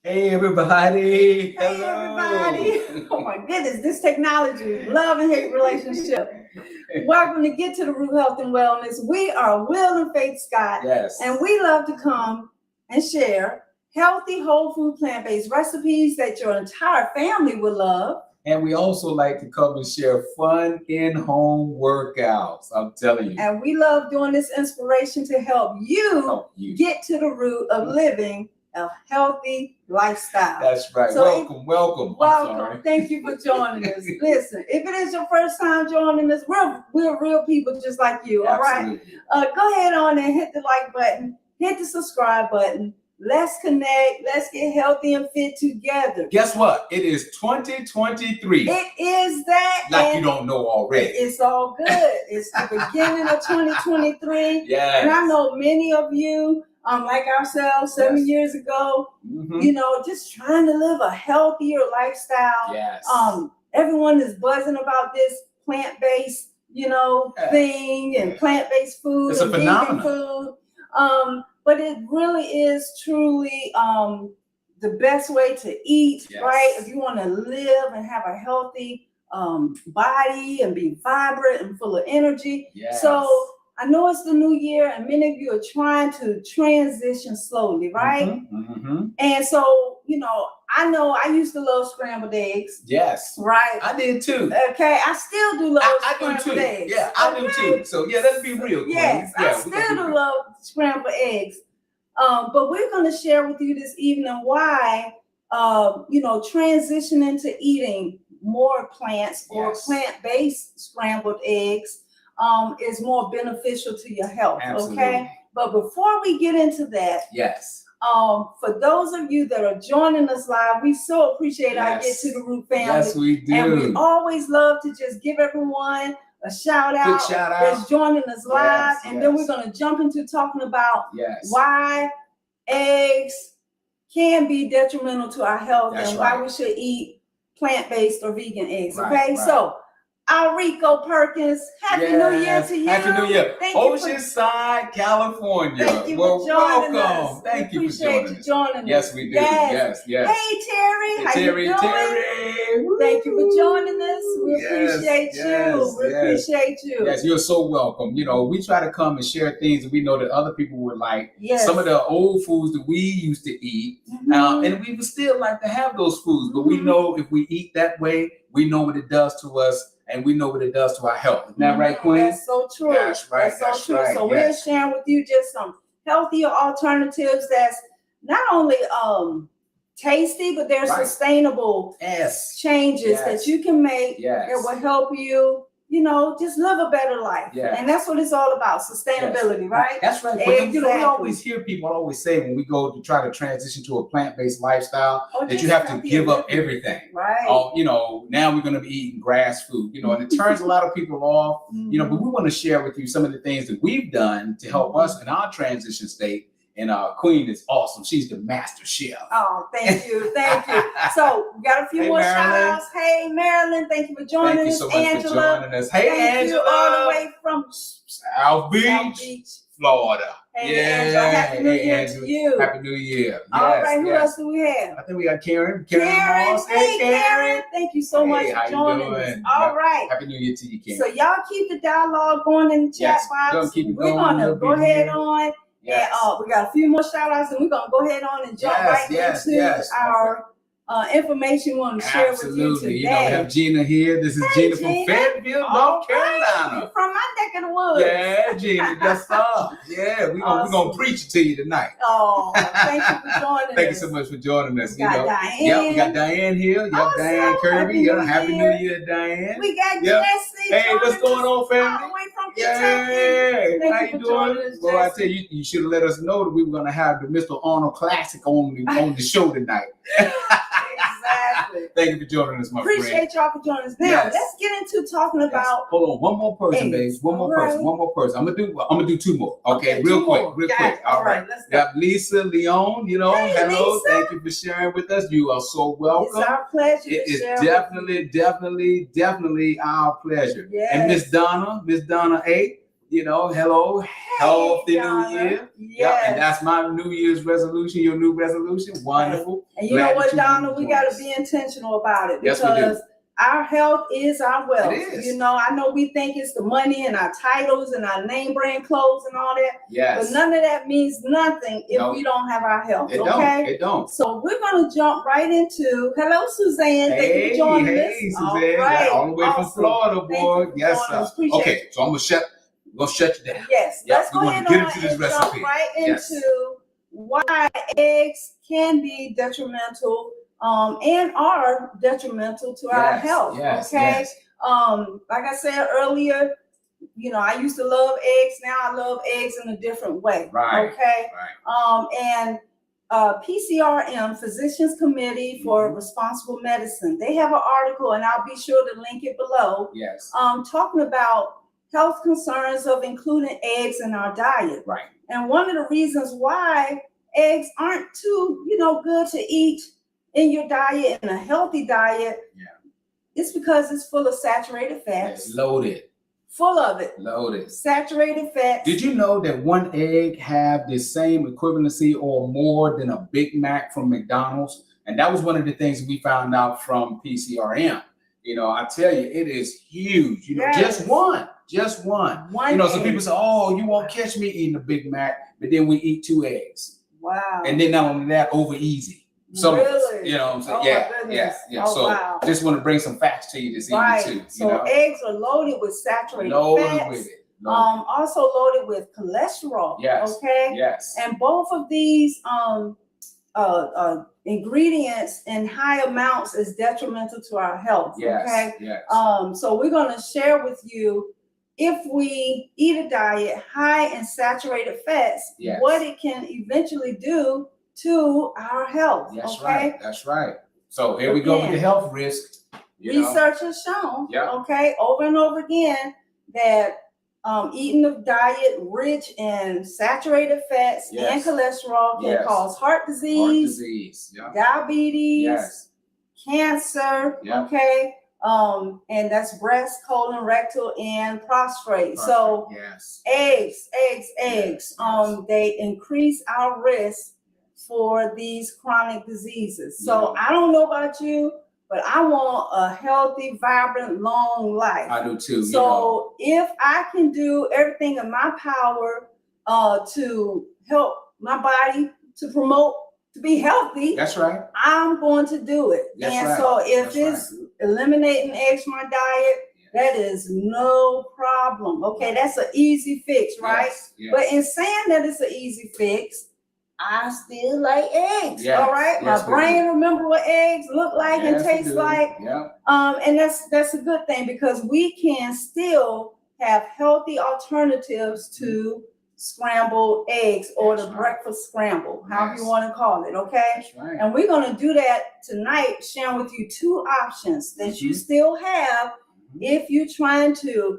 Hey everybody! Hey everybody! Oh my goodness, this technology, love and hate relationship. Welcome to Get to the Root Health and Wellness. We are Will and Faith Scott. Yes. And we love to come and share healthy, whole food, plant-based recipes that your entire family will love. And we also like to come and share fun in-home workouts. I'm telling you. And we love doing this inspiration to help you get to the root of living a healthy lifestyle. That's right. So welcome. Thank you for joining us. Listen, if it is your first time joining us, we're real people just like you. Absolutely. All right. Go ahead on and hit the like button, hit the subscribe button. Let's connect. Let's get healthy and fit together. Guess what? It is 2023. It is that. Like you don't know already. It's all good. It's the beginning of 2023. Yes. And I know many of you, like ourselves 7 years ago, just trying to live a healthier lifestyle. Yes. Everyone is buzzing about this plant-based, thing and plant-based food. It's a phenomenon. Food. But it really is truly the best way to eat, right? If you want to live and have a healthy body and be vibrant and full of energy. Yes. So I know it's the new year and many of you are trying to transition slowly, right? Mm-hmm. And so, I know I used to love scrambled eggs. Yes. Right? I did too. Okay. I still do love scrambled eggs. Yeah, I do too. So let's be real. Yes, I still do love scrambled eggs. But we're going to share with you this evening why, transitioning to eating more plants or plant-based scrambled eggs is more beneficial to your health. Absolutely. Okay. But before we get into that, for those of you that are joining us live, we so appreciate our Get to the Root family. Yes, we do. And we always love to just give everyone a shout out that's joining us live. Then we're going to jump into talking about why eggs can be detrimental to our health why we should eat plant-based or vegan eggs. Okay, so Rico Perkins, Happy New Year to you. Happy New Year. Thank Oceanside, California. Thank you for joining welcome. us. Thank you for joining us. Yes, we do. Yes. Hey, Terry. How you doing? Thank you for joining us. We appreciate you. We appreciate you. Yes, you're so welcome. We try to come and share things that we know that other people would like. Yes. Some of the old foods that we used to eat. And we would still like to have those foods. But we know if we eat that way, we know what it does to us. And we know what it does to our health. Isn't that right, Queen? That's so true. That's right. That's so true. So we're sharing with you just some healthier alternatives that's not only tasty, but they're sustainable changes that you can make that will help you, just live a better life. And that's what it's all about, sustainability, right? That's right. But we always hear people always say when we go to try to transition to a plant-based lifestyle that you have to give up everything. Right. Now we're going to be eating grass food, and it turns a lot of people off, but we want to share with you some of the things that we've done to help us in our transition state. And our Queen is awesome. She's the master chef. Oh, thank you. Thank you. So we got a few more shout outs. Hey, Marilyn. Thank you for joining us. Thank you so much for joining us. Hey, thank Angela. you all the way from South Beach, Florida. Hey, Angela. Happy New Year to you. Happy New Year. All right. Who else do we have? I think we got Karen. Karen. Hey, Karen. Thank you so much for joining us. All right. Happy New Year to you, Karen. So y'all keep the dialogue going in the chat box. We're going to go ahead on. And we got a few more shout outs and we're going to go ahead on and jump into our information we want to share with you today. We have Gina here. This is Gina from Fayetteville, North Carolina. You're from my neck of the woods. Yeah, Gina, that's up. Yeah, we're going to preach it to you tonight. Oh, thank you for joining us. Thank you so much for joining us. We got Diane. Yep, we got Diane here. Yep, awesome. Diane Kirby. Happy New Year, Diane. We got Jesse. Hey, what's going on, family? All the way from Kentucky. How you doing? Well, I tell you, you should have let us know that we were going to have the Mr. Arnold Classic on the show tonight. Exactly. Thank you for joining us, my friend. Appreciate y'all for joining us. Now, let's get into talking about. Hold on, one more person, babes. One more person. I'm gonna do two more. Okay, real quick. All right. Let's go. Got Lisa Leon. Hey, hello. Lisa. Thank you for sharing with us. You are so welcome. It's our pleasure. It is definitely our pleasure. Yes. And Miss Donna A. Hello, healthy New Year. Yes. Yep, and that's my New Year's resolution, your new resolution. Wonderful. And you know what, Donna? We got to be intentional about it because our health is our wealth. It is. I know we think it's the money and our titles and our name brand clothes and all that. Yes. But none of that means nothing if we don't have our health. It don't. So we're going to jump right into, hello, Suzanne. Thank you for joining us. Hey, Suzanne. All the way from Florida, boy. Yes, sir. Okay, so I'm going to shut you down. Yes. Let's go ahead get into this recipe. Jump right into why eggs can be detrimental and are detrimental to our health. Yes, okay. Like I said earlier, I used to love eggs. Now I love eggs in a different way. Right. Okay. Right. And PCRM, Physicians Committee for Responsible Medicine, they have an article, and I'll be sure to link it below. Yes. Talking about health concerns of including eggs in our diet. Right. And one of the reasons why eggs aren't too, good to eat in your diet, in a healthy diet, it's because it's full of saturated fats. It's loaded. Full of it. Loaded. Saturated fats. Did you know that one egg have the same equivalency or more than a Big Mac from McDonald's? And that was one of the things we found out from PCRM. I tell you, it is huge. Just one. So people say, oh, you won't catch me eating a Big Mac, but then we eat 2 eggs. Wow. And then not only that, over easy. So, really? You know what I'm saying? Oh, yeah. Oh, so wow. just want to bring some facts to you this evening too. So eggs are loaded with saturated fats. With it. Also loaded with cholesterol. Yes. Okay. Yes. And both of these ingredients in high amounts is detrimental to our health. Yes. Okay. Yes. So we're going to share with you, if we eat a diet high in saturated fats, what it can eventually do to our health. That's right. That's right. So here we go with the health risk. Research has shown, over and over again, that eating a diet rich in saturated fats and cholesterol can cause heart disease, diabetes, cancer, and that's breast, colon, rectal, and prostate. So eggs, they increase our risk for these chronic diseases. So I don't know about you, but I want a healthy, vibrant, long life. I do too. So if I can do everything in my power to help my body to promote to be healthy, that's right, I'm going to do it. So if it's eliminating eggs from my diet, that is no problem. Okay, that's an easy fix, right? But in saying that it's an easy fix, I still like eggs. All right. My brain remember what eggs look like and taste like. And that's a good thing, because we can still have healthy alternatives to scrambled eggs or the breakfast scramble, however you want to call it. Okay. That's right. And we're going to do that tonight, sharing with you 2 options that you still have if you're trying to,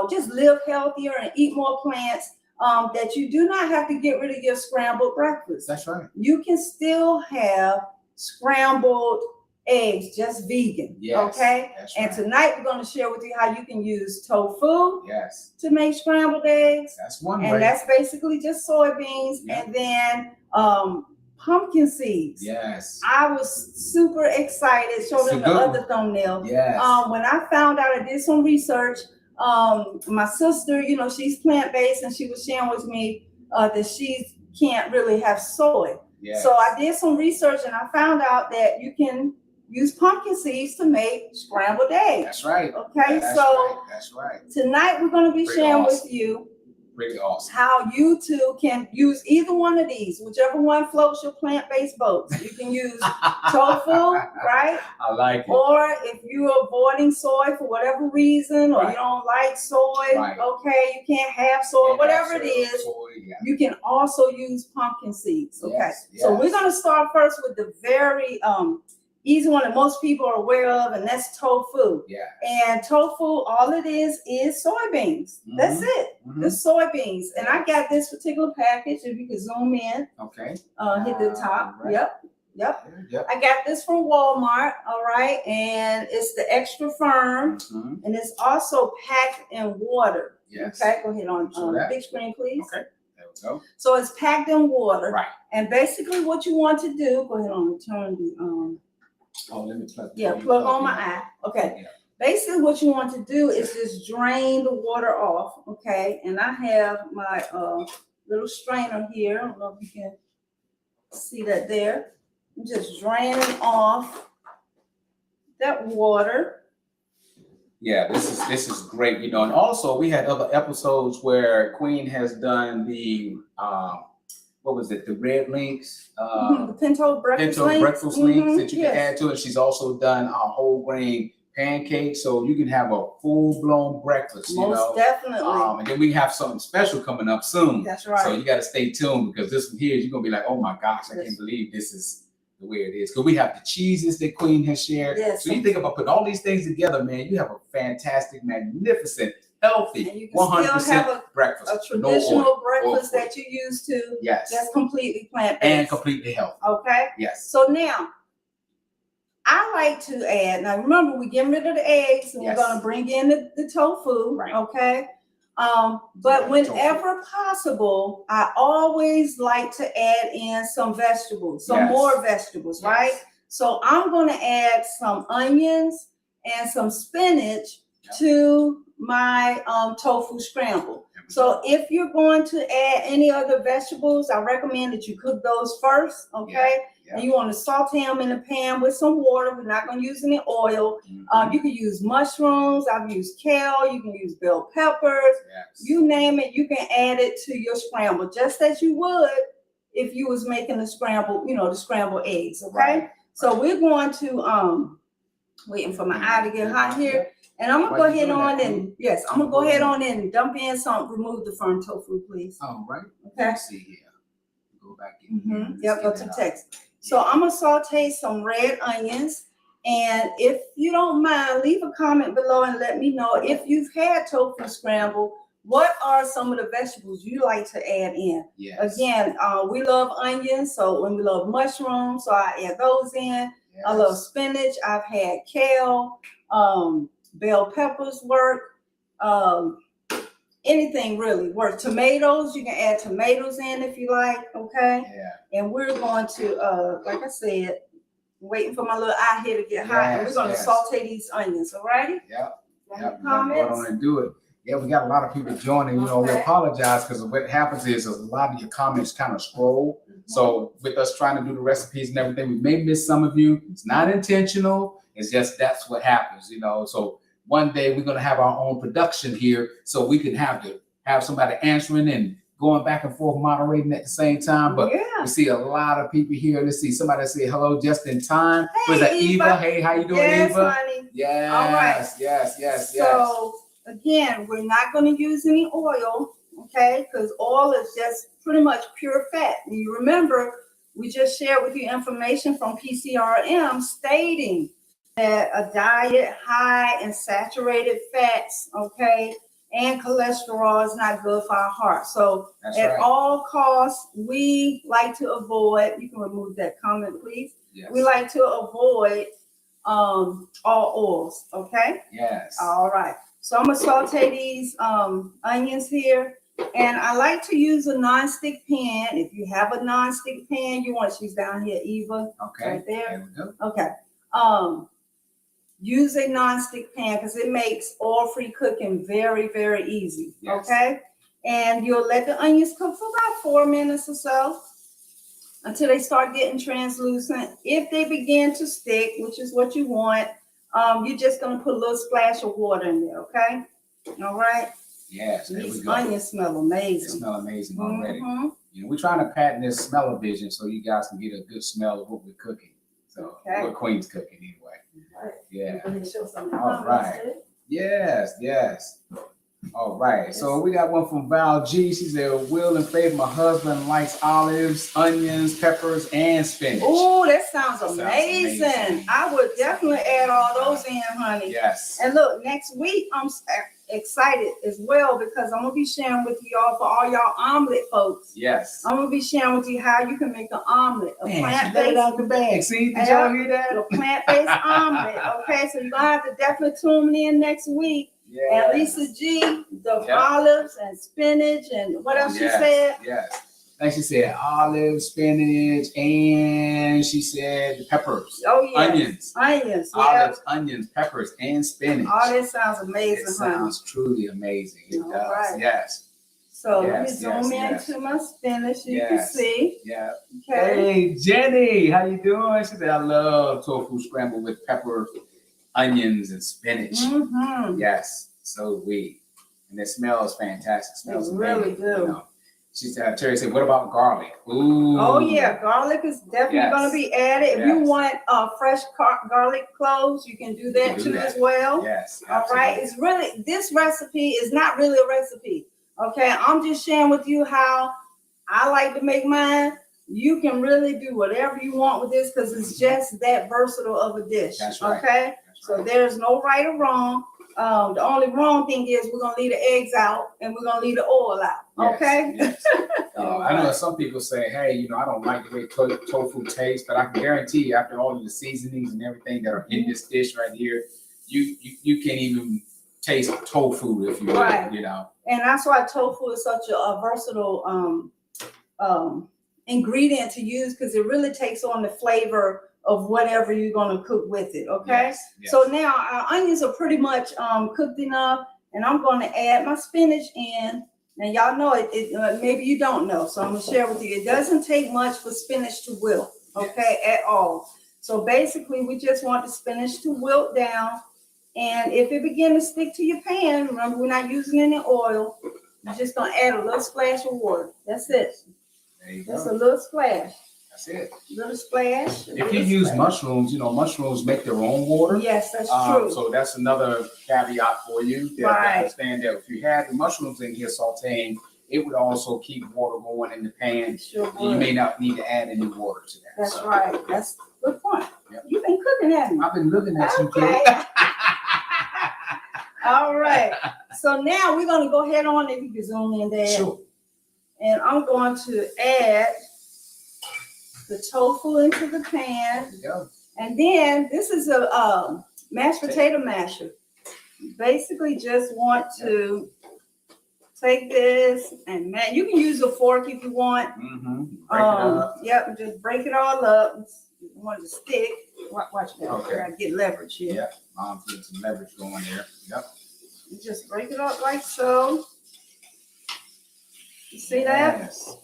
just live healthier and eat more plants. That you do not have to get rid of your scrambled breakfast. That's right. You can still have scrambled eggs, just vegan. Okay? That's and right. Tonight we're going to share with you how you can use tofu to make scrambled eggs. That's one way. And that's basically just soybeans and then pumpkin seeds. Yes. I was super excited. Show them the other thumbnail. Yes. When I found out, I did some research. My sister, she's plant-based, and she was sharing with me that she can't really have soy. Yes. So I did some research, and I found out that you can use pumpkin seeds to make scrambled eggs. That's right. Okay, that's right. Tonight we're going to be sharing with you how you too can use either one of these, whichever one floats your plant-based boats. You can use tofu, right? I like it. Or if you're avoiding soy for whatever reason, or you don't like soy, okay, you can't have soy, whatever it is, you can also use pumpkin seeds. Okay, so we're going to start first with the very easy one that most people are aware of, and that's tofu. And tofu, all it is soybeans. That's it. Just soybeans. And I got this particular package. If you could zoom in. Okay. Hit the top. Right. Yep. I got this from Walmart. All right. And it's the extra firm. And it's also packed in water. Yes. Okay, go ahead on big screen, please. Okay, there we go. So it's packed in water. Right. And basically what you want to do, go ahead on and turn the let me plug. Plug on my eye. Okay. Yeah. Basically what you want to do is just drain the water off. Okay. And I have my little strainer here. I don't know if you can see that there. I'm just draining off that water. Yeah, this is great, you know, and also we had other episodes where Queen has done the what was it, the red links, the pinto breakfast links that you can add to it. She's also done a whole grain pancakes, so you can have a full blown breakfast. Most definitely. And then we have something special coming up soon. That's right. So you got to stay tuned, because this one here, you're gonna be like, oh my gosh, I can't believe this is the way it is. Because we have the cheeses that Queen has shared. Yes. So you think about putting all these things together, man, you have a fantastic, magnificent, healthy, 100% breakfast. A traditional breakfast that you used to. Yes. That's completely plant-based. And completely healthy. Okay. Yes. So now, I like to add, now remember, we're getting rid of the eggs, and we're going to bring in the tofu. Right. Okay. But whenever possible, I always like to add in some vegetables, more vegetables, right? So I'm going to add some onions and some spinach to my tofu scramble. So if you're going to add any other vegetables, I recommend that you cook those first, okay? And you want to saute them in a pan with some water. We're not going to use any oil. You can use mushrooms. I've used kale. You can use bell peppers. You name it, you can add it to your scramble, just as you would if you was making the scramble, the scrambled eggs, okay? So we're going to, waiting for my eye to get hot here. And I'm going to go ahead on and, I'm going to go ahead on and dump in some, remove the firm tofu, please. All right. Okay. Let's see here. Go back in. Go to text. So I'm going to saute some red onions. And if you don't mind, leave a comment below and let me know if you've had tofu scramble. What are some of the vegetables you like to add in? Yes. Again, we love onions, when we love mushrooms, so I add those in. Yes. I love spinach. I've had kale, bell peppers work. Anything really works. Tomatoes, you can add tomatoes in if you like, okay? Yeah. And we're going to, like I said, waiting for my little eye here to get hot. And we're going to saute these onions, all righty? Comments? Go on and do it. Yeah, we got a lot of people joining. We apologize, because what happens is a lot of your comments kind of scroll. So with us trying to do the recipes and everything, we may miss some of you. It's not intentional. It's just that's what happens, So one day we're going to have our own production here, so we can have somebody answering and going back and forth, moderating at the same time. But we see a lot of people here. Let's see, somebody say hello just in time. Hey, was that Eva? Hey, how you doing, Eva? Honey. Yes, all right. Yes. So again, we're not going to use any oil, okay? Because oil is just pretty much pure fat. And you remember, we just shared with you information from PCRM stating that a diet high in saturated fats, okay, and cholesterol is not good for our heart. So at all costs, we like to avoid, you can remove that comment, please. Yes. We like to avoid all oils, okay? Yes. All right. So I'm going to saute these onions here. And I like to use a non-stick pan. If you have a non-stick pan, she's down here, Eva. Okay. Right there. There we go. Okay. Use a non-stick pan because it makes oil-free cooking very, very easy. Yes. Okay. And you'll let the onions cook for about 4 minutes or so until they start getting translucent. If they begin to stick, which is what you want, you're just going to put a little splash of water in there. Okay. All right. Yes, there These we go. onions smell amazing. They smell amazing already. We're trying to patent this smell-o-vision so you guys can get a good smell of what we're cooking. So what Queen's cooking anyway. Yeah. All right. Yes. All right. So we got one from Val G. She said, will in favor, my husband likes olives, onions, peppers, and spinach. Oh, that sounds amazing. I would definitely add all those in, honey. Yes. And look, next week, I'm excited as well because I'm going to be sharing with y'all, for all y'all omelet folks. Yes. I'm going to be sharing with you how you can make an omelet. Plant-based out the bag. See, did y'all hear that? A plant-based omelet. Okay, so you're going to have to definitely tune in next week. And Lisa G, the olives and spinach and what else she said? Yes. Like she said, olives, spinach, and she said peppers. Oh, yeah. Onions. Olives, onions, peppers, and spinach. Oh, that sounds amazing, It sounds truly amazing. It does. Right. Yes. So let me zoom into my spinach so you can see. Yeah. Okay. Hey, Jenny, how you doing? She said, I love tofu scrambled with pepper, onions, and spinach. Yes, so we. And it smells fantastic. It smells really amazing. do. You know. She said, Terry said, what about garlic? Ooh. Oh, yeah. Garlic is definitely going to be added. If you want fresh garlic cloves, you can do that too as well. Yes. All right. It's really, this recipe is not really a recipe. Okay. I'm just sharing with you how I like to make mine. You can really do whatever you want with this because it's just that versatile of a dish. That's right. Okay. So there's no right or wrong. The only wrong thing is we're going to leave the eggs out and we're going to leave the oil out. Okay. Yes. I know some people say, hey, you know, I don't like the way tofu tastes, but I can guarantee you after all of the seasonings and everything that are in this dish right here, you can't even taste tofu if you will, you know. And that's why tofu is such a versatile ingredient to use because it really takes on the flavor of whatever you're going to cook with it. Okay. So now our onions are pretty much cooked enough, and I'm going to add my spinach in. Now y'all know it maybe you don't know, so I'm going to share with you. It doesn't take much for spinach to wilt, okay, at all. So basically we just want the spinach to wilt down, and if it begin to stick to your pan, remember we're not using any oil, you're just going to add a little splash of water. That's it. There you go. Just a little splash. That's it. Little splash. If you use mushrooms, you know, mushrooms make their own water. Yes, that's true. So that's another caveat for you. To understand that if you had the mushrooms in here sauteing, it would also keep water going in the pan. Sure you may not need to add any water to that. That's right. That's a good point. Yep. You've been cooking, haven't you? I've been looking at you, kid. All right. So now we're going to go ahead on, if you can zoom in there. Sure. And I'm going to add the tofu into the pan. There you go. And then this is a mashed potato masher. You basically just want to take this and you can use a fork if you want. Break it up. Yep, just break it all up. You want it to stick. Watch that. Okay. I get leverage here. Yep. Mom's getting some leverage going there. Yep. You just break it up like so. You see that? Yes.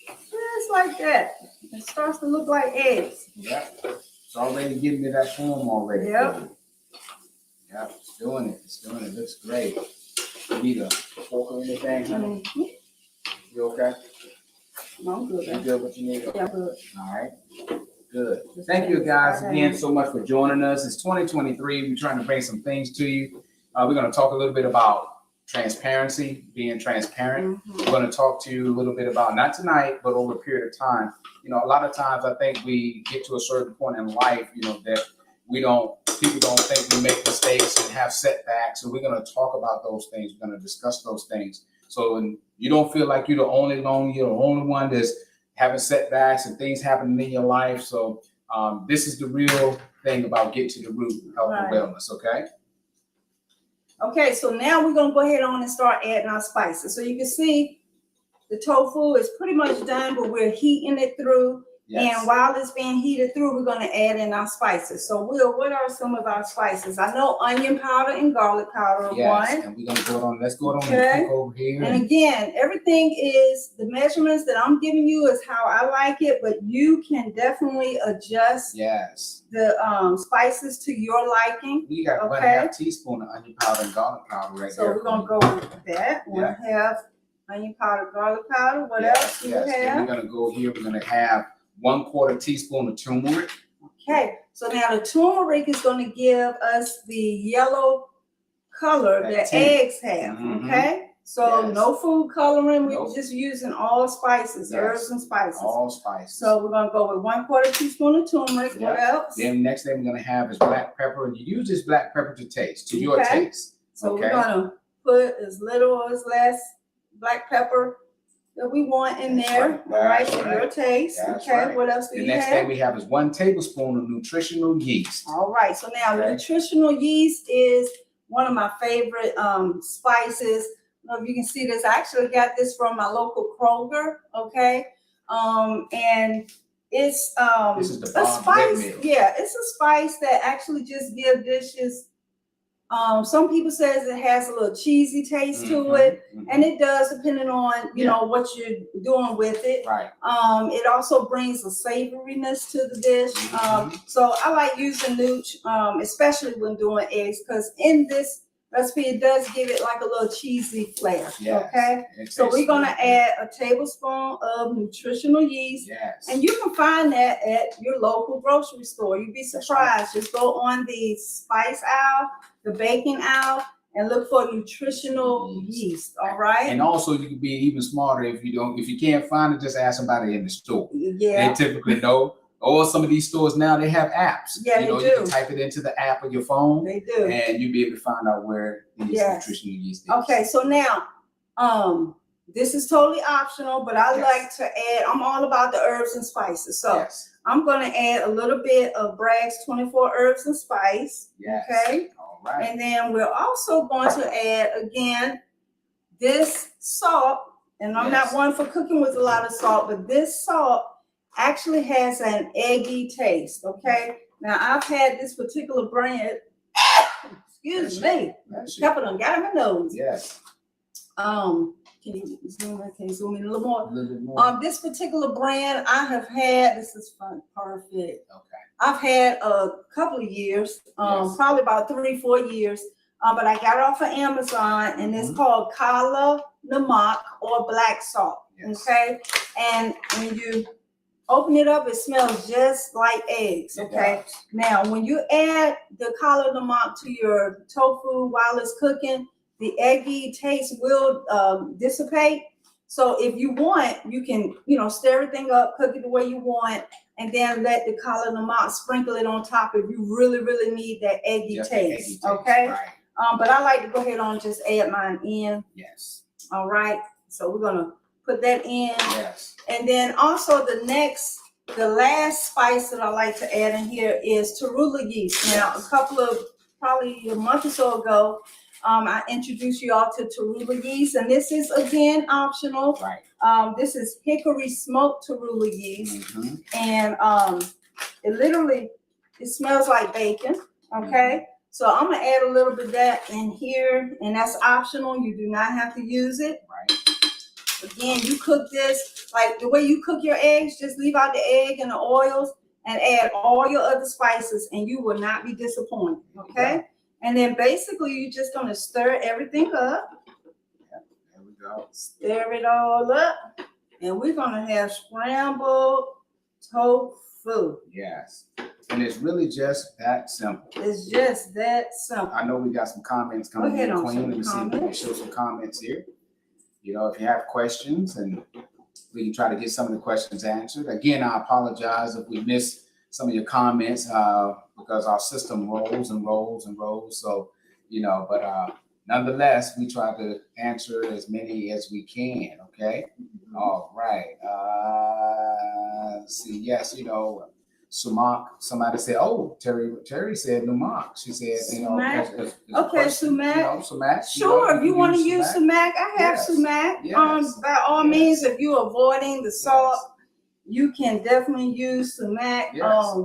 Just like that. It starts to look like eggs. Yep. It's already getting to that form already. Yep. Yep. It's doing it. It's doing it. Looks great. You need a fork or anything, honey? You okay? I'm good. You good what you need? Yeah, I'm good. All right. Good. Thank you guys again so much for joining us. It's 2023. We're trying to bring some things to you. We're going to talk a little bit about transparency, being transparent. We're going to talk to you a little bit about, not tonight, but over a period of time. You know, a lot of times I think we get to a certain point in life, you know, that people don't think we make mistakes and have setbacks. So we're going to talk about those things. We're going to discuss those things. So when you don't feel like you're the only one that's having setbacks and things happening in your life. So this is the real thing about get to the root of health and wellness, okay? Okay, so now we're going to go ahead on and start adding our spices. So you can see the tofu is pretty much done, but we're heating it through. Yes. And while it's being heated through, we're going to add in our spices. So what are some of our spices? I know onion powder and garlic powder are one. And we're going to go on, let's go on and cook over here. And again, everything is, the measurements that I'm giving you is how I like it, but you can definitely adjust the spices to your liking. We got 1/2 teaspoon of onion powder and garlic powder right there. So we're going to go with that. 1/2 onion powder, garlic powder. What else do you have? And we're going to go here. We're going to have 1/4 teaspoon of turmeric. Okay, so now the turmeric is going to give us the yellow color that eggs have. Okay, so no food coloring. We're just using all spices, herbs and spices. All spices. So we're going to go with 1/4 teaspoon of turmeric. What else? Then next thing we're going to have is black pepper, and you use this black pepper to taste, to your taste. So we're going to put as little or as less black pepper that we want in there, right, to your taste. What else do you have? The next thing we have is 1 tablespoon of nutritional yeast. All right, so now the nutritional yeast is one of my favorite spices. I don't know if you can see this. I actually got this from my local Kroger. Okay, and it's this is the a spice. Yeah, it's a spice that actually just gives dishes. Some people says it has a little cheesy taste to it, and it does, depending on you know what you're doing with it. Right. It also brings a savoriness to the dish. So I like using nooch, especially when doing eggs, because in this recipe it does give it like a little cheesy flair. Yes. Okay. So we're gonna add a tablespoon of nutritional yeast, and you can find that at your local grocery store. You'd be surprised. Just go on the spice aisle, the baking aisle, and look for nutritional yeast. All right. And also, you can be even smarter if you can't find it, just ask somebody in the store. Yeah. They typically know. Or some of these stores now, they have apps. Yeah, you do. You can type it into the app of your phone. They do. And you'll be able to find out where these nutritional yeast is. Okay, so now, this is totally optional, but I like to add, I'm all about the herbs and spices. So I'm going to add a little bit of Bragg's 24 herbs and spice. Yes. Okay. All right. And then we're also going to add, again, this salt. And I'm not one for cooking with a lot of salt, but this salt actually has an eggy taste. Okay. Now I've had this particular brand. Excuse me. Couple of them got in my nose. Yes. Can you zoom in a little more? A little bit more. This particular brand I have had. This is fun. Perfect. Okay. I've had a couple of years. Probably about 3-4 years. But I got it off of Amazon, and it's called Kala Namak or black salt. Yes. Okay. And when you open it up, it smells just like eggs. Okay. Now, when you add the Kala Namak to your tofu while it's cooking, the eggy taste will dissipate. So if you want, you can, stir everything up, cook it the way you want, and then let the Kala Namak sprinkle it on top if you really, really need that eggy taste. Okay. Right. But I like to go ahead and just add mine in. Yes. All right. So we're gonna put that in. Yes. And then also the last spice that I like to add in here is Tarula yeast. Now, probably a month or so ago, I introduced you all to Tarula yeast, and this is again optional. Right. This is hickory smoked Tarula yeast, and it smells like bacon. Okay. So I'm gonna add a little bit of that in here, and that's optional. You do not have to use it. Right. Again, you cook this like the way you cook your eggs. Just leave out the egg and the oils, and add all your other spices, and you will not be disappointed. Okay. Yeah. And then basically, you're just gonna stir everything up. Yeah, there we go. Stir it all up, and we're gonna have scrambled tofu. Yes. And it's really just that simple. It's just that simple. I know we got some comments coming in, Queen. Let me see if we can show some comments here. If you have questions, and we can try to get some of the questions answered. Again, I apologize if we miss some of your comments because our system rolls and rolls and rolls. So, but nonetheless, we try to answer as many as we can. Okay. All right. Let's see. Yes, Sumac, somebody said, Terry said Numac. She said, okay, Sumac. Sumac. Sure, if you want to use Sumac, I have Sumac. Yes. By all means, if you're avoiding the salt, you can definitely use Sumac. Yes.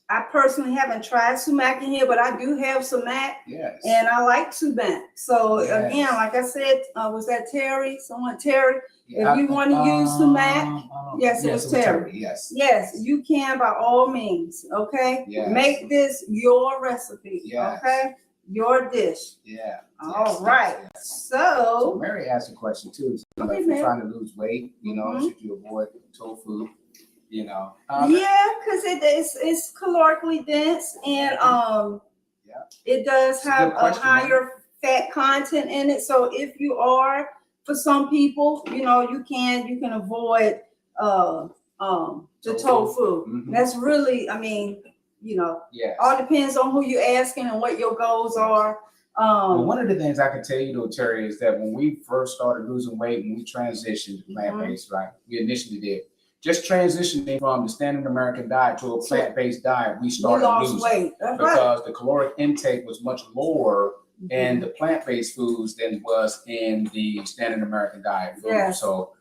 I personally haven't tried Sumac in here, but I do have Sumac. Yes. And I like Sumac. So again, like I said, was that Terry? Terry? Yeah, if you want to use Sumac, yes, it was Terry. Yes. Yes, you can by all means. Okay. Yes. Make this your recipe. Yes. Okay. Your dish. Yeah. All right. Yes. So Mary asked a question too. If you're trying to lose weight, should you avoid tofu? Yeah, because it's calorically dense, and it does have a higher fat content in it. So if you are, for some people, you can avoid the tofu. That's really, all depends on who you're asking and what your goals are. Well, one of the things I can tell you though, Terry, is that when we first started losing weight, when we transitioned to plant-based, right, we initially did. just transitioning from the standard American diet to a plant-based diet, we started losing weight. because the caloric intake was much lower in the plant-based foods than it was in the standard American diet food. Yes. So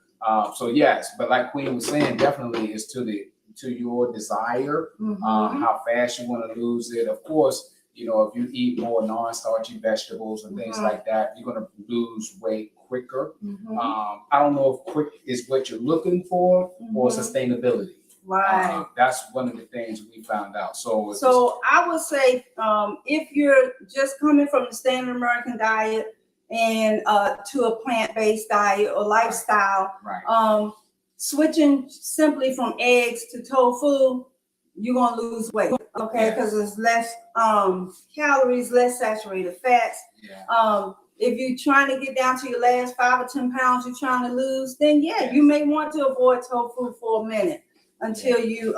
yes, but like Queen was saying, definitely it's to your desire, how fast you want to lose it. Of course, you know, if you eat more non-starchy vegetables and things like that, you're going to lose weight quicker. I don't know if quick is what you're looking for or sustainability. Right. That's one of the things we found out. So I would say if you're just coming from the standard American diet and to a plant-based diet or lifestyle, switching simply from eggs to tofu, you're gonna lose weight, okay? Because there's less calories, less saturated fats. If you're trying to get down to your last 5 or 10 pounds you're trying to lose, then you may want to avoid tofu for a minute until you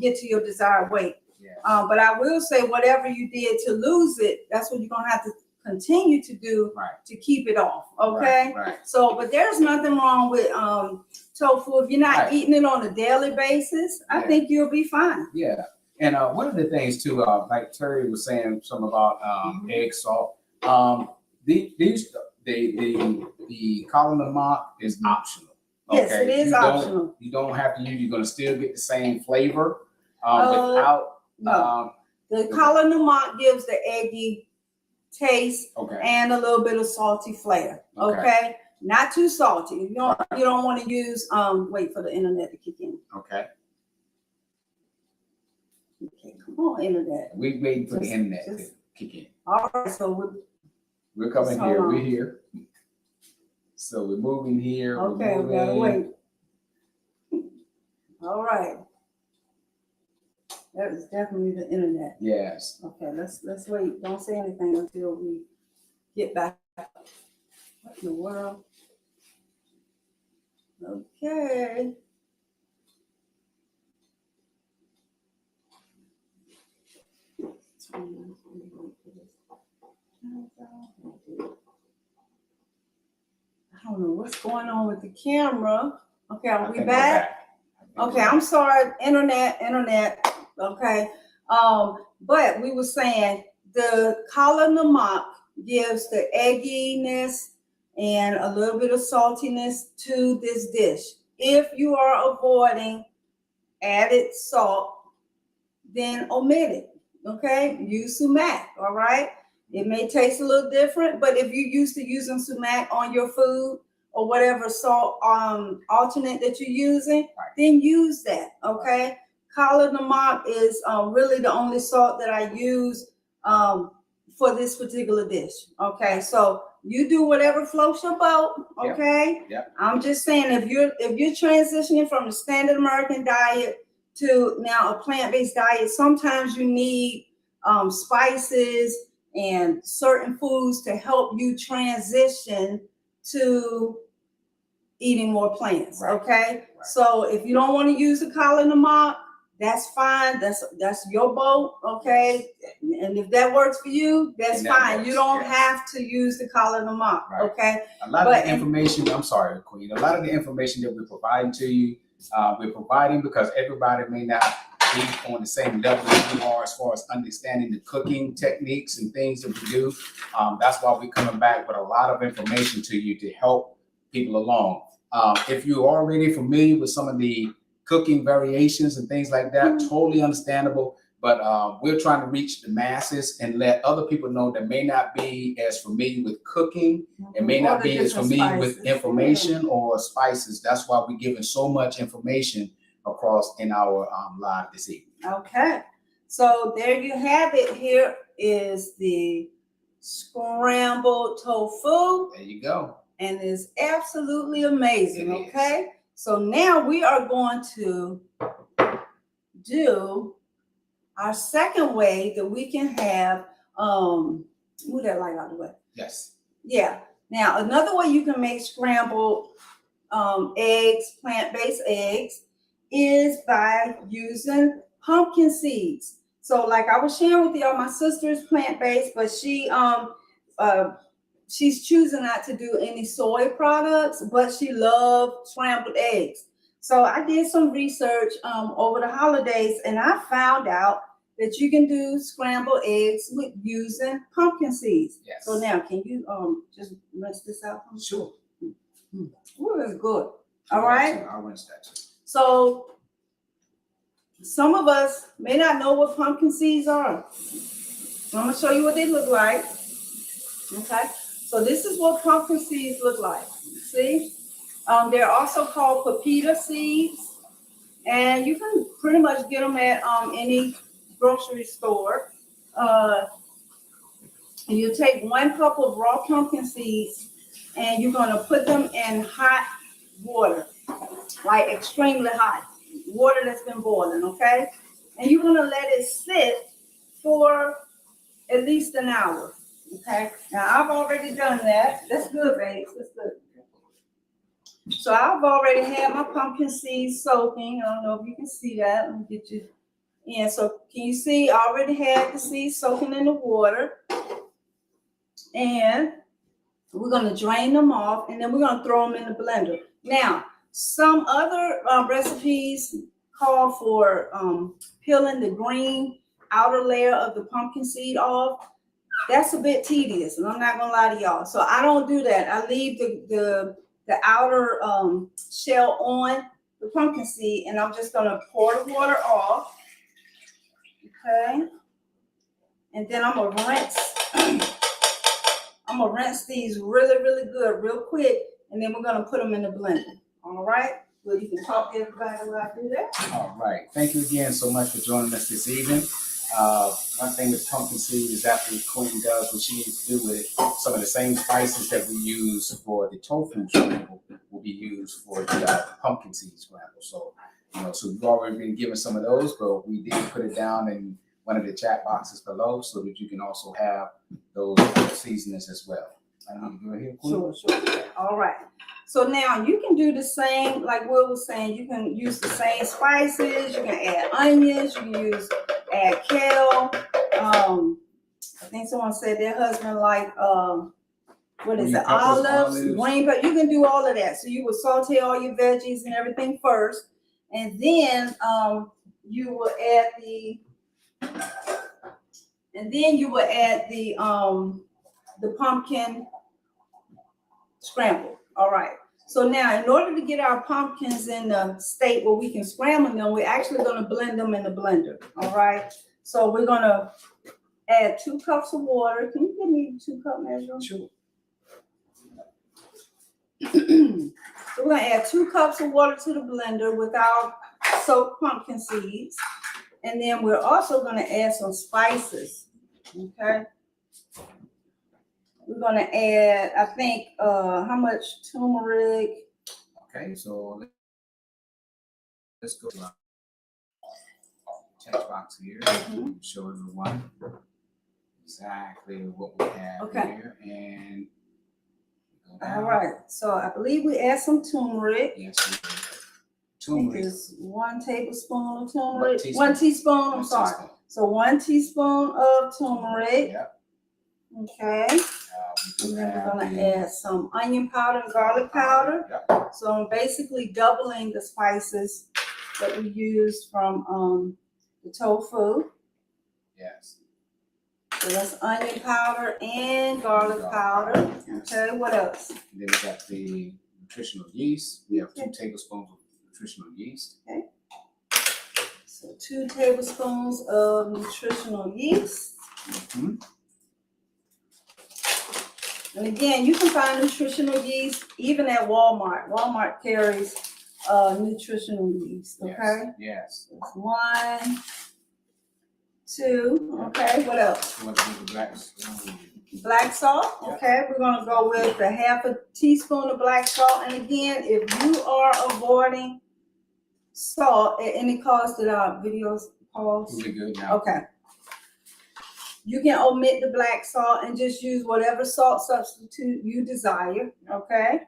get to your desired weight. But I will say, whatever you did to lose it, that's what you're gonna have to continue to do to keep it off. Okay. So, but there's nothing wrong with tofu if you're not eating it on a daily basis. I think you'll be fine. And one of the things too, like Terry was saying, some about egg salt. The colonel mock is optional. Yes, it is optional. You don't have to use. You're going to still get the same flavor without. The colonel mock gives the eggy taste and a little bit of salty flavor. Okay. Not too salty. You don't want to use wait for the internet to kick in. Okay, come on, internet. We waiting for the internet to kick in. All right, so we're coming here. We're here. So we're moving here. Okay, we gotta wait. All right. That is definitely the internet. Yes. Okay, let's wait. Don't say anything until we get back. What in the world? Okay. I don't know what's going on with the camera. Okay, are we back? Okay, I'm sorry, internet. Okay, but we were saying the colonel mock gives the egginess and a little bit of saltiness to this dish. If you are avoiding added salt, then omit it. Okay, use sumac. All right, it may taste a little different, but if you're used to using sumac on your food or whatever salt alternate that you're using, then use that. Okay, colonel mock is really the only salt that I use for this particular dish. Okay, so you do whatever floats your boat. Okay. I'm just saying, if you're transitioning from the standard American diet to now a plant-based diet, sometimes you need spices and certain foods to help you transition to eating more plants. Okay. So if you don't want to use the colonel mock, that's fine. That's your boat. Okay. And if that works for you, that's fine. You don't have to use the colonel mock. Okay. A lot of the information, I'm sorry, Queen, a lot of the information that we're providing to you, we're providing because everybody may not be on the same level as you are as far as understanding the cooking techniques and things that we do. That's why we're coming back with a lot of information to you to help people along. If you're already familiar with some of the cooking variations and things like that, totally understandable. But we're trying to reach the masses and let other people know that may not be as familiar with cooking and may not be as familiar with information or spices. That's why we're giving so much information across in our live this evening. Okay, so there you have it. Here is the scrambled tofu. There you go. And it's absolutely amazing. Okay. So now we are going to do our second way that we can have, move that light out of the way. Yes. Yeah. Now, another way you can make scrambled eggs, plant-based eggs, is by using pumpkin seeds. So like I was sharing with y'all, my sister is plant-based, but she's choosing not to do any soy products, but she loves scrambled eggs. So I did some research over the holidays, and I found out that you can do scrambled eggs with using pumpkin seeds. Yes. So now, can you just rinse this out? Sure. Ooh, that's good. All right. I'll rinse that too. So some of us may not know what pumpkin seeds are. So I'm gonna show you what they look like. Okay. So this is what pumpkin seeds look like. See? They're also called pepita seeds, and you can pretty much get them at any grocery store. You take 1 cup of raw pumpkin seeds, and you're gonna put them in hot water, like extremely hot water that's been boiling. Okay, and you're gonna let it sit for at least an hour. Okay. Now I've already done that. That's good, babes. That's good. So I've already had my pumpkin seeds soaking. I don't know if you can see that. Let me get you. Yeah, so can you see? I already had the seeds soaking in the water. And we're going to drain them off, and then we're going to throw them in the blender. Now, some other recipes call for peeling the green outer layer of the pumpkin seed off. That's a bit tedious, and I'm not going to lie to y'all. So I don't do that. I leave the outer shell on the pumpkin seed, and I'm just going to pour the water off. Okay. And then I'm going to rinse these really, really good, real quick, and then we're going to put them in the blender. All right? Well, you can talk to everybody while I do that. All right. Thank you again so much for joining us this evening. One thing with pumpkin seed is after Queen does what she needs to do with it, some of the same spices that we use for the tofu scramble will be used for the pumpkin seed scramble. So, so we've already been given some of those, but we did put it down in one of the chat boxes below so that you can also have those seasonings as well. You here, Queen? Sure. All right. So now you can do the same, like Will was saying, you can use the same spices, you can add onions, you can add kale. I think someone said their husband liked olives, green pepper. You can do all of that. So you would saute all your veggies and everything first, and then you will add the pumpkin scramble. All right. So now, in order to get our pumpkins in the state where we can scramble them, we're actually going to blend them in the blender. All right. So we're going to add 2 cups of water. Can you give me the 2-cup measure? Sure. So we're going to add 2 cups of water to the blender with our soaked pumpkin seeds. And then we're also going to add some spices. Okay. We're going to add, I think, how much turmeric? Okay, so let's go to our text box here. Show everyone exactly what we have here. And all right, so I believe we add some turmeric. Yes, turmeric. I think it's 1 tablespoon of turmeric. 1 teaspoon, I'm sorry. So 1 teaspoon of turmeric. Yep. Okay. And then we're going to add some onion powder and garlic powder. Yep. So I'm basically doubling the spices that we used from the tofu. Yes. So that's onion powder and garlic powder. Yes. Okay, what else? And then we got the nutritional yeast. We have 2 tablespoons of nutritional yeast. Okay. So 2 tablespoons of nutritional yeast. Mm-hmm. And again, you can find nutritional yeast even at Walmart. Walmart carries nutritional yeast. Okay. Yes. That's 1, 2. Okay. What else? You want to do the Black salt. Okay. We're going to go with a 1/2 teaspoon of black salt. And again, if you are avoiding salt at any cost, did our videos pause? We'll be good now. Okay. You can omit the black salt and just use whatever salt substitute you desire, okay?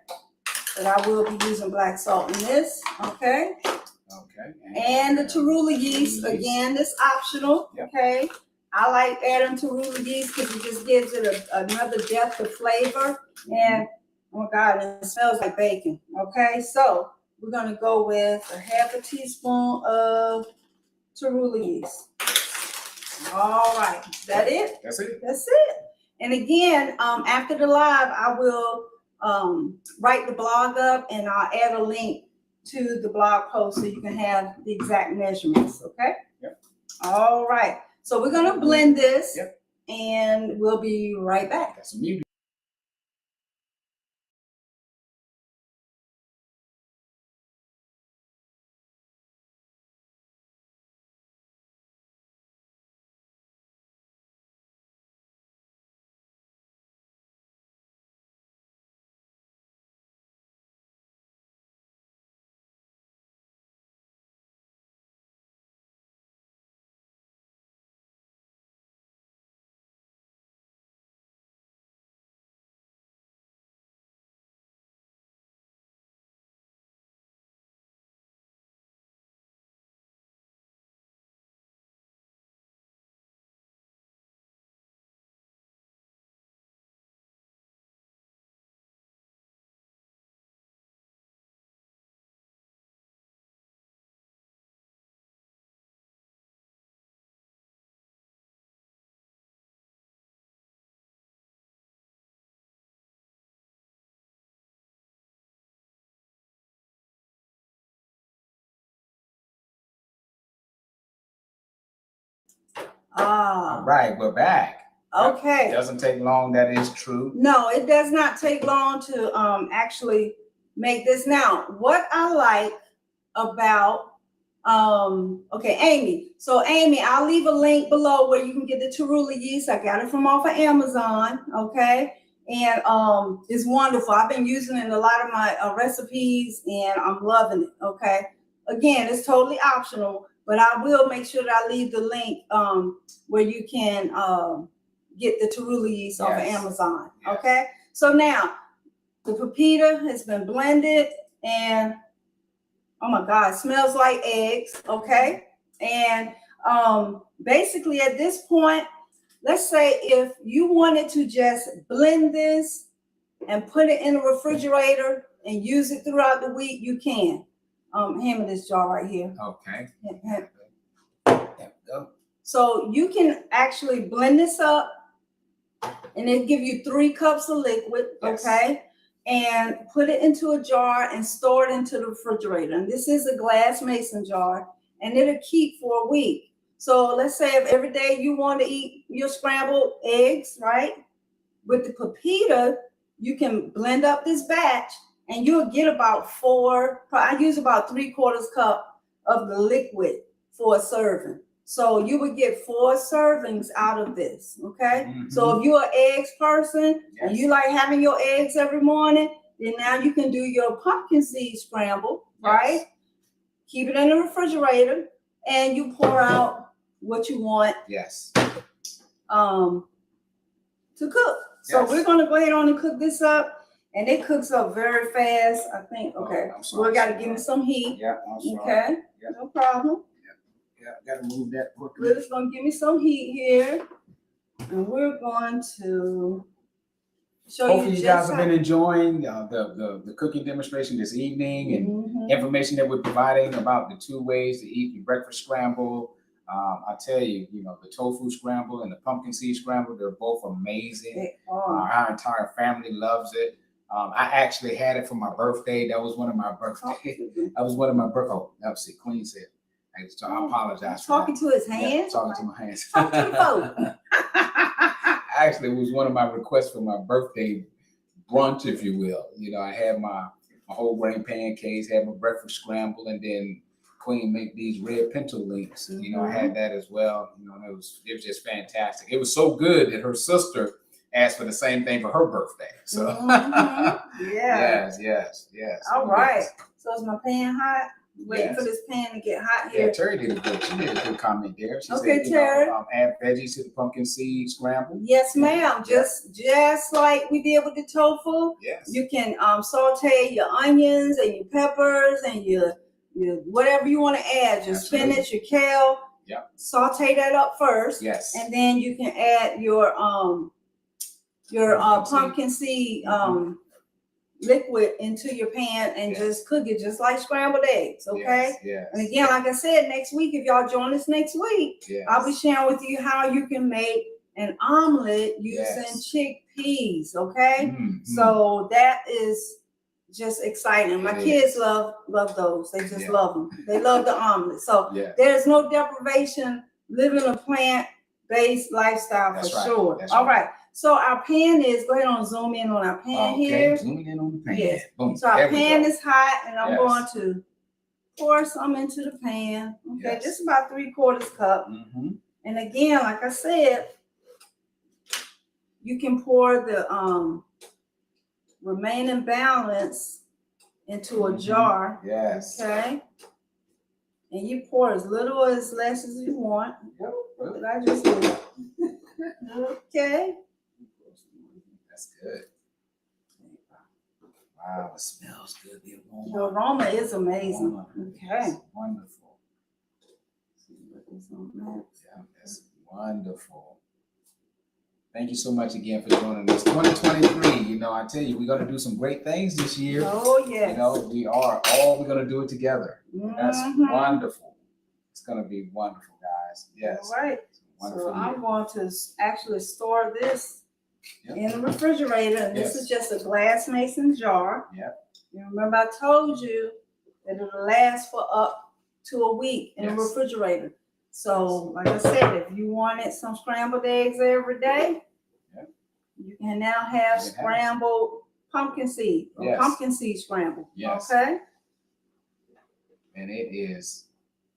But I will be using black salt in this, okay? Okay. And the Torula yeast, again, it's optional, okay? I like adding Torula yeast because it just gives it another depth of flavor. And, oh my God, it smells like bacon, okay? So we're gonna go with a half a teaspoon of Torula yeast. All right, is that it? That's it. That's it. And again, after the live, I will write the blog up and I'll add a link to the blog post so you can have the exact measurements. Okay. Yep. All right. So we're gonna blend this. Yep. And we'll be right back. That's some new. All right, we're back. Okay. It doesn't take long, that is true. No, it does not take long to actually make this. Now, what I like about okay, Amy. So Amy, I'll leave a link below where you can get the Torula yeast. I got it from off of Amazon, okay? And it's wonderful. I've been using it in a lot of my recipes and I'm loving it, okay? Again, it's totally optional, but I will make sure that I leave the link where you can get the Torula yeast off of Amazon, okay? So now, the pepita has been blended and oh my God, it smells like eggs, okay? And basically at this point, let's say if you wanted to just blend this and put it in the refrigerator and use it throughout the week, you can. Hand me this jar right here. Okay. There we go. So you can actually blend this up and it give you 3 cups of liquid, okay? And put it into a jar and store it into the refrigerator. And this is a glass mason jar and it'll keep for a week. So let's say if every day you want to eat your scrambled eggs, right? With the pepita, you can blend up this batch and you'll get about 4, I use about 3/4 cup of the liquid for a serving. So you would get 4 servings out of this, okay? Mm-hmm. So if you're an eggs person and you like having your eggs every morning, then now you can do your pumpkin seed scramble, right? Keep it in the refrigerator and you pour out what you want to cook. So we're gonna go ahead on and cook this up. And it cooks up very fast, I think. Okay, so we gotta give it some heat. Yeah, I'm sorry. Okay, no problem. Yeah, gotta move that quickly. We're just gonna give me some heat here. And we're going to show you. Hopefully you guys have been enjoying the cooking demonstration this evening and information that we're providing about the 2 ways to eat your breakfast scramble. I tell you, the tofu scramble and the pumpkin seed scramble, they're both amazing. They are. Our entire family loves it. I actually had it for my birthday. That was one of my birthdays. That was one of my birthdays. Oh, let's see, Queen said. So I apologize. Talking to his hands? Yeah, talking to my hands. Talking to the phone. Actually, it was one of my requests for my birthday brunch, if you will. I had my whole grain pancakes, had my breakfast scramble, and then Queen make these red pinto links. I had that as well. It was just fantastic. It was so good that her sister asked for the same thing for her birthday. So yes. All right. So is my pan hot? Waiting for this pan to get hot here. Yeah, Terry did a good comment there. She said, Terry. Add veggies to the pumpkin seed scramble. Yes, ma'am. Just like we did with the tofu. Yes. You can saute your onions and your peppers and your whatever you want to add, your spinach, your kale. Yep. Saute that up first. Yes. And then you can add your pumpkin seed liquid into your pan and just cook it just like scrambled eggs, okay? Yes. And again, like I said, next week, if y'all join us next week, I'll be sharing with you how you can make an omelet using chickpeas, okay? So that is just exciting. My kids love those. They just love them. They love the omelet. So there's no deprivation living a plant-based lifestyle for sure. All right. So our pan is, go ahead and zoom in on our pan here. Zooming in on the pan. Yes. Boom. So our pan is hot, and I'm going to pour some into the pan. Okay, just about 3/4 cup. And again, like I said, you can pour the remaining balance into a jar. Okay. And you pour as little or as less as you want. What did I just do? Okay. That's good. Wow, it smells good. The aroma is amazing. Okay. Wonderful. Yeah, that's wonderful. Thank you so much again for joining us. 2023, you know, I tell you, we're going to do some great things this year. Oh, yes. You know, we're going to do it together. That's wonderful. It's going to be wonderful, guys. Yes. All right. So I'm going to actually store this in the refrigerator. And this is just a glass mason jar. You remember I told you that it'll last for up to a week in the refrigerator. So, like I said, if you wanted some scrambled eggs every day, you can now have scrambled pumpkin seed or pumpkin seed scramble. Okay? And it is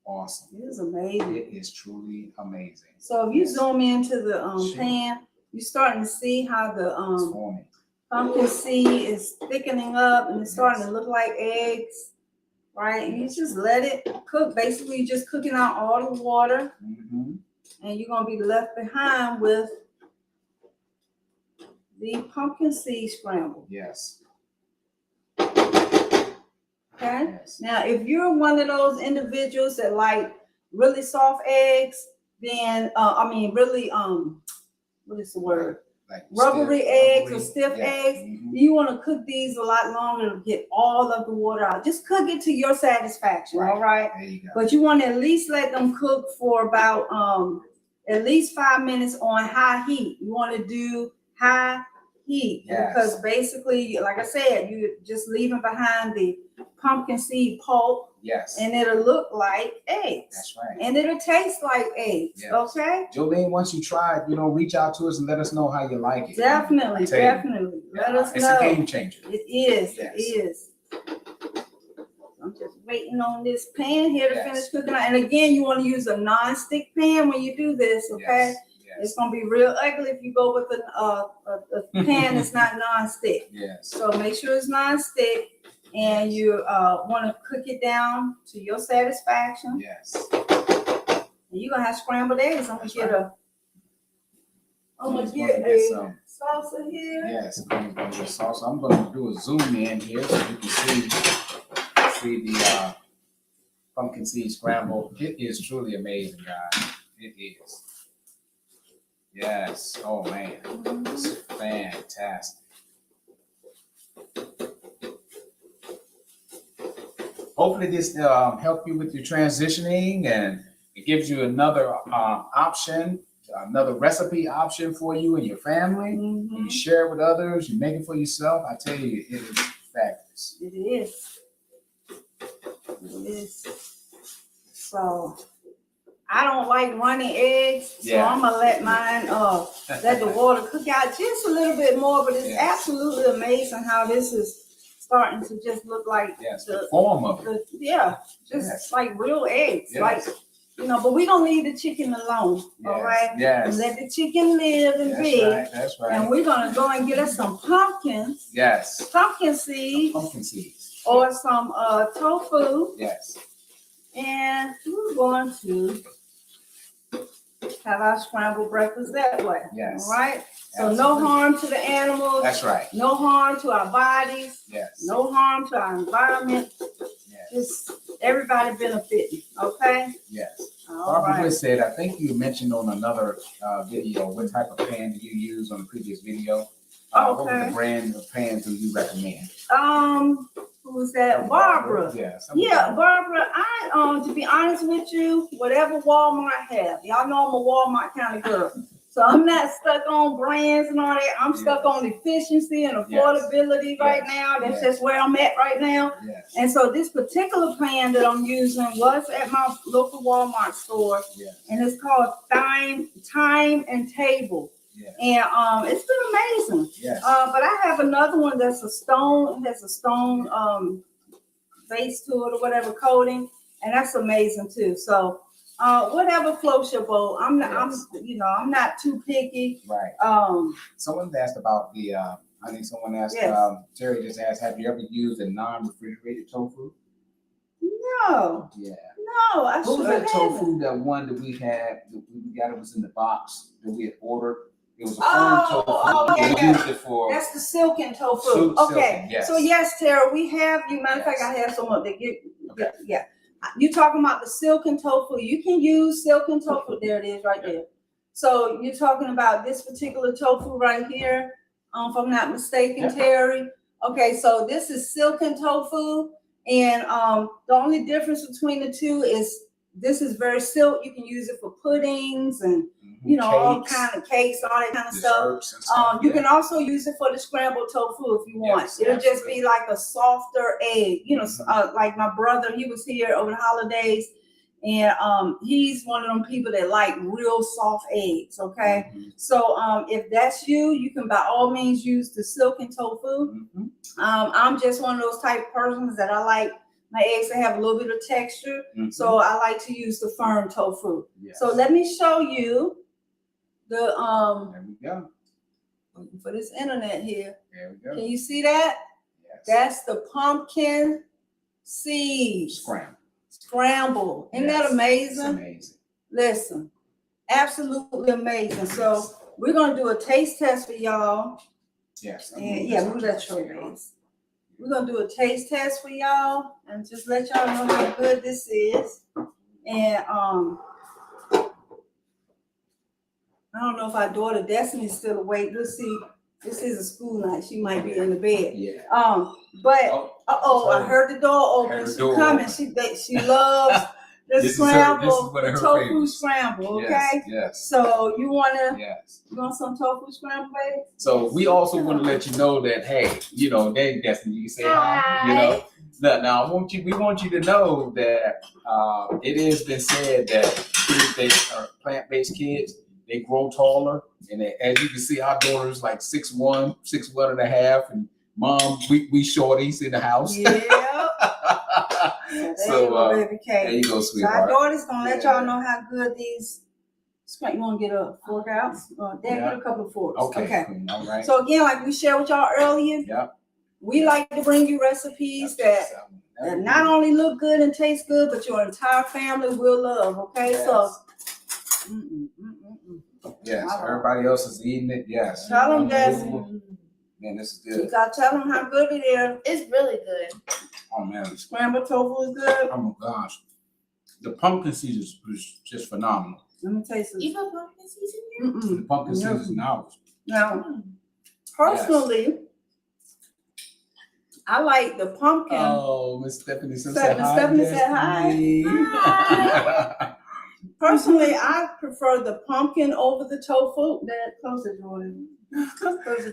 awesome. It is amazing. It is truly amazing. So if you zoom into the pan, you're starting to see how the pumpkin seed is thickening up and it's starting to look like eggs. Right, and you just let it cook. Basically, you're just cooking out all the water, and you're gonna be left behind with the pumpkin seed scramble. Okay. Now, if you're one of those individuals that like really soft eggs, then really what is the word? Like rubbery eggs or stiff eggs. You want to cook these a lot longer to get all of the water out. Just cook it to your satisfaction, all right? There you go. But you want to at least let them cook for about at least 5 minutes on high heat. You want to do high heat because basically, like I said, you're just leaving behind the pumpkin seed pulp. And it'll look like eggs. That's right. And it'll taste like eggs. Okay. Jolene, once you try it, reach out to us and let us know how you like it. Definitely. Let us know. It's a game changer. It is. It is. I'm just waiting on this pan here to finish cooking. And again, you want to use a non-stick pan when you do this. Okay. It's gonna be real ugly if you go with a pan that's not non-stick. So make sure it's non-stick. And you want to cook it down to your satisfaction. And you're gonna have scrambled eggs. I'm gonna get a salsa here. I'm gonna get salsa. I'm gonna do a zoom in here so you can see the pumpkin seed scramble. It is truly amazing, guys. It is. Yes. Oh man, it's fantastic. Hopefully this help you with your transitioning, and it gives you another option, another recipe option for you and your family. You share it with others, you make it for yourself. I tell you, it is fabulous. It is. It is. So I don't like running eggs, so I'm gonna let mine let the water cook out just a little bit more. But it's absolutely amazing how this is starting to just look like the form of it. Just like real eggs. Like, but we don't leave the chicken alone. All right. Let the chicken live and be. That's right. And we're gonna go and get us some pumpkins. Pumpkin seeds. Pumpkin seeds. Or some tofu. And we're going to have our scrambled breakfast that way. All right. So no harm to the animals. That's right. No harm to our bodies. No harm to our environment. Just everybody benefiting. Okay. Barbara said, I think you mentioned on another video what type of pan do you use on the previous video. What was the brand of pans do you recommend? Who was that? Barbara. Yeah, Barbara. To be honest with you, whatever Walmart have, y'all know I'm a Walmart kind of girl. So I'm not stuck on brands and all that. I'm stuck on efficiency and affordability right now. That's just where I'm at right now. And so this particular pan that I'm using was at my local Walmart store, and it's called Time and Table. And it's been amazing. But I have another one that's a stone. It has a stone base to it or whatever coating, and that's amazing too. So whatever floats your boat. I'm not too picky. Right. Someone asked about the. I think someone asked. Terry just asked, "Have you ever used a non-refrigerated tofu?" No. Yeah. No, I what was that tofu? That one that we had. We got it was in the box that we had ordered. It was a firm tofu. We used it for. That's the silken tofu. Okay. Yes. So yes, Tara, we have. Matter of fact, I have some of that. Yeah. You talking about the silken tofu? You can use silken tofu. There it is, right there. So you're talking about this particular tofu right here, if I'm not mistaken, Terry. Okay, so this is silken tofu, and the only difference between the two is this is very silk. You can use it for puddings and all kind of cakes, all that kind of stuff. You can also use it for the scrambled tofu if you want. It'll just be like a softer egg. Like my brother, he was here over the holidays, and he's one of them people that like real soft eggs. Okay, so if that's you, you can by all means use the silken tofu. I'm just one of those type of persons that I like my eggs to have a little bit of texture, so I like to use the firm tofu. So let me show you the There we go. for this internet here. There we go. Can you see that? Yes. That's the pumpkin seeds. Scrambled. Isn't that amazing? It's amazing. Listen, absolutely amazing. So we're gonna do a taste test for y'all. Yes. And move that tray, please. We're gonna do a taste test for y'all and just let y'all know how good this is. And I don't know if our daughter Destiny's still awake. Let's see. This is a school night. She might be in the bed. But I heard the door open. She's coming. She loves the scramble, the tofu scramble. Okay. Yes. So you want some tofu scramble, baby? So we also want to let you know that hey, Destiny, you say hi. Now we want you to know that it has been said that kids that are plant-based kids, they grow taller, and as you can see, our daughter's like 6'1", 6'1.5", and mom, we shorties in the house. Yeah. There you go, sweetheart. So our daughter's gonna let y'all know how good these. You want to get a fork out? Get a couple of forks. Okay. All right. So again, like we shared with y'all earlier, we like to bring you recipes that not only look good and taste good, but your entire family will love. Okay, so. Yes, everybody else is eating it. Yes. Tell them that. Man, this is good. You gotta tell them how good it is. It's really good. Oh man, scrambled tofu is good. Oh my gosh, the pumpkin seeds is just phenomenal. Let me taste this. You put pumpkin seeds in here? The pumpkin seeds is ours. Now, personally, I like the pumpkin. Oh, Miss Stephanie said hi. Personally, I prefer the pumpkin over the tofu. Close the door.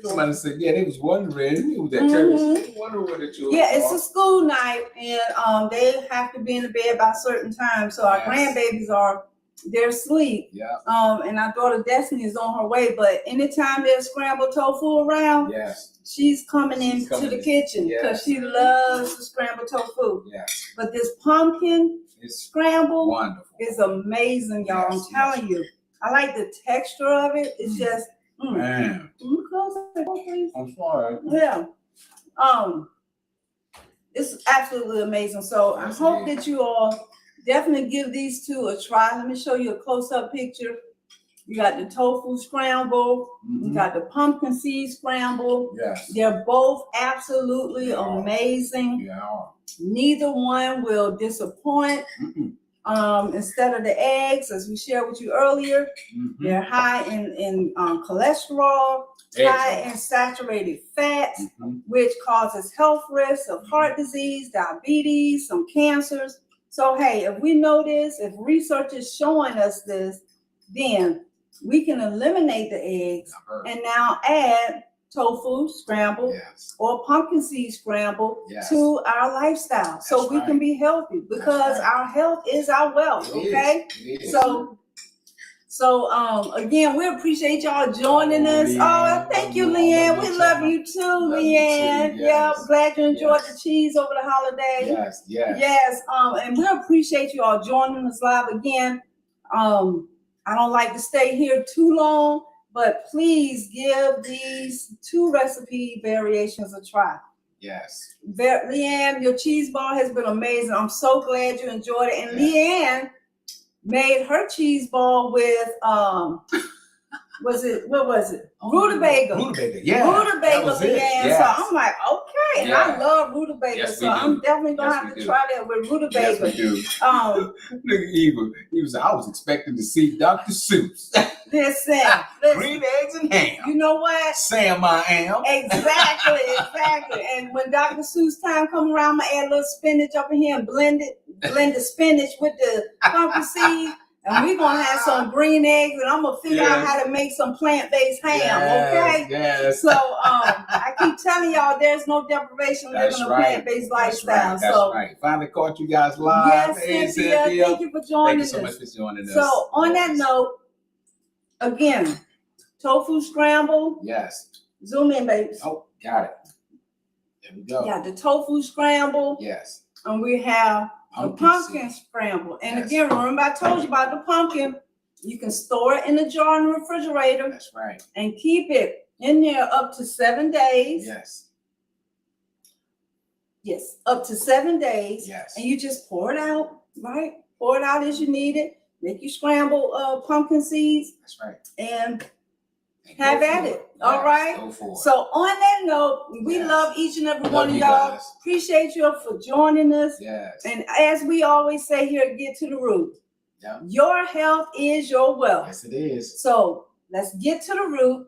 Somebody said, they was wondering who that terrorist. Wondering what it was. It's a school night, and they have to be in the bed by a certain time. So our grandbabies they're asleep. And our daughter Destiny is on her way. But anytime there's scrambled tofu around, she's coming into the kitchen because she loves the scrambled tofu. But this pumpkin scramble is amazing, y'all. I'm telling you. I like the texture of it. It's just man. Can you close that door, please? I'm sorry. Yeah. It's absolutely amazing. So I hope that you all definitely give these two a try. Let me show you a close-up picture. You got the tofu scramble. You got the pumpkin seed scramble. They're both absolutely amazing. Neither one will disappoint. Instead of the eggs, as we shared with you earlier, they're high in cholesterol, high in saturated fats, which causes health risks of heart disease, diabetes, some cancers. So, hey, if we know this, if research is showing us this, then we can eliminate the eggs and now add tofu scrambled or pumpkin seed scrambled to our lifestyle. So we can be healthy because our health is our wealth. Okay. So again, we appreciate y'all joining us. Oh, thank you, Leanne. We love you too, Leanne. Yeah, glad you enjoyed the cheese over the holiday. Yes. And we appreciate you all joining us live again. I don't like to stay here too long, but please give these 2 recipe variations a try. Yes. Leanne, your cheese ball has been amazing. I'm so glad you enjoyed it. And Leanne made her cheese ball with what was it? Rutabaga. Rutabaga, Leanne. So I'm like, okay. And I love rutabaga. So I'm definitely gonna have to try that with rutabaga. Yes, we do. Look at Eva. I was expecting to see Dr. Seuss. Listen. Green eggs and ham. You know what? Sam I am. Exactly. And when Dr. Seuss time come around, I add a little spinach up in here and blend the spinach with the pumpkin seed. And we're going to have some green eggs, and I'm going to figure out how to make some plant-based ham, okay? Yes. So I keep telling y'all there's no deprivation living a plant-based lifestyle. That's right. Finally caught you guys live. Yes, hey, Cynthia. Thank you for joining us. Thank you so much for joining us. So on that note, again, tofu scramble. Yes. Zoom in, babies. Oh, got it. There we go. Yeah, the tofu scramble. Yes. And we have the pumpkin scramble. And again, remember I told you about the pumpkin. You can store it in a jar in the refrigerator. That's right. And keep it in there up to 7 days. Yes, up to 7 days. Yes. And you just pour it out, right? Pour it out as you need it. Make you scramble pumpkin seeds. That's right. And have at it. All right. Go for it. So on that note, we love each and every one of y'all. Appreciate you for joining us. Yes. And as we always say here, get to the root. Yeah. Your health is your wealth. Yes, it is. So let's get to the root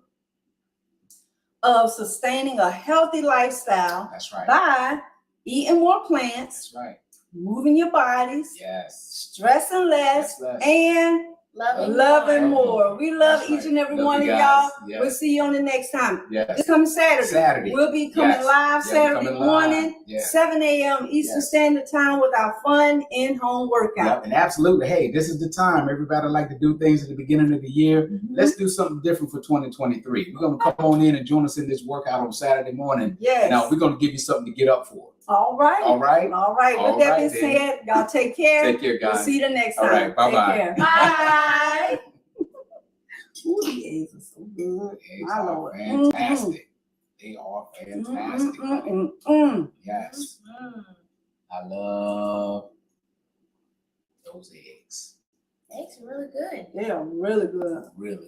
of sustaining a healthy lifestyle. That's right. By eating more plants. That's right. Moving your bodies. Yes. Stressing less. And loving more. We love each and every one of y'all. Yes. We'll see you on the next time. Yes. This coming Saturday. We'll be coming live Saturday morning, 7 a.m. Eastern Standard Time with our fun in-home workout. Yep. And absolutely, hey, this is the time. Everybody like to do things at the beginning of the year. Let's do something different for 2023. We're going to come on in and join us in this workout on Saturday morning. Yes. Now, we're going to give you something to get up for. All right. With that being said, y'all take care. Take care, guys. We'll see you the next time. All right. Bye-bye. Bye. Ooh, the eggs are so good. Eggs are fantastic. They are fantastic. Yes. I love those eggs. Eggs are really good. They are really good. Really.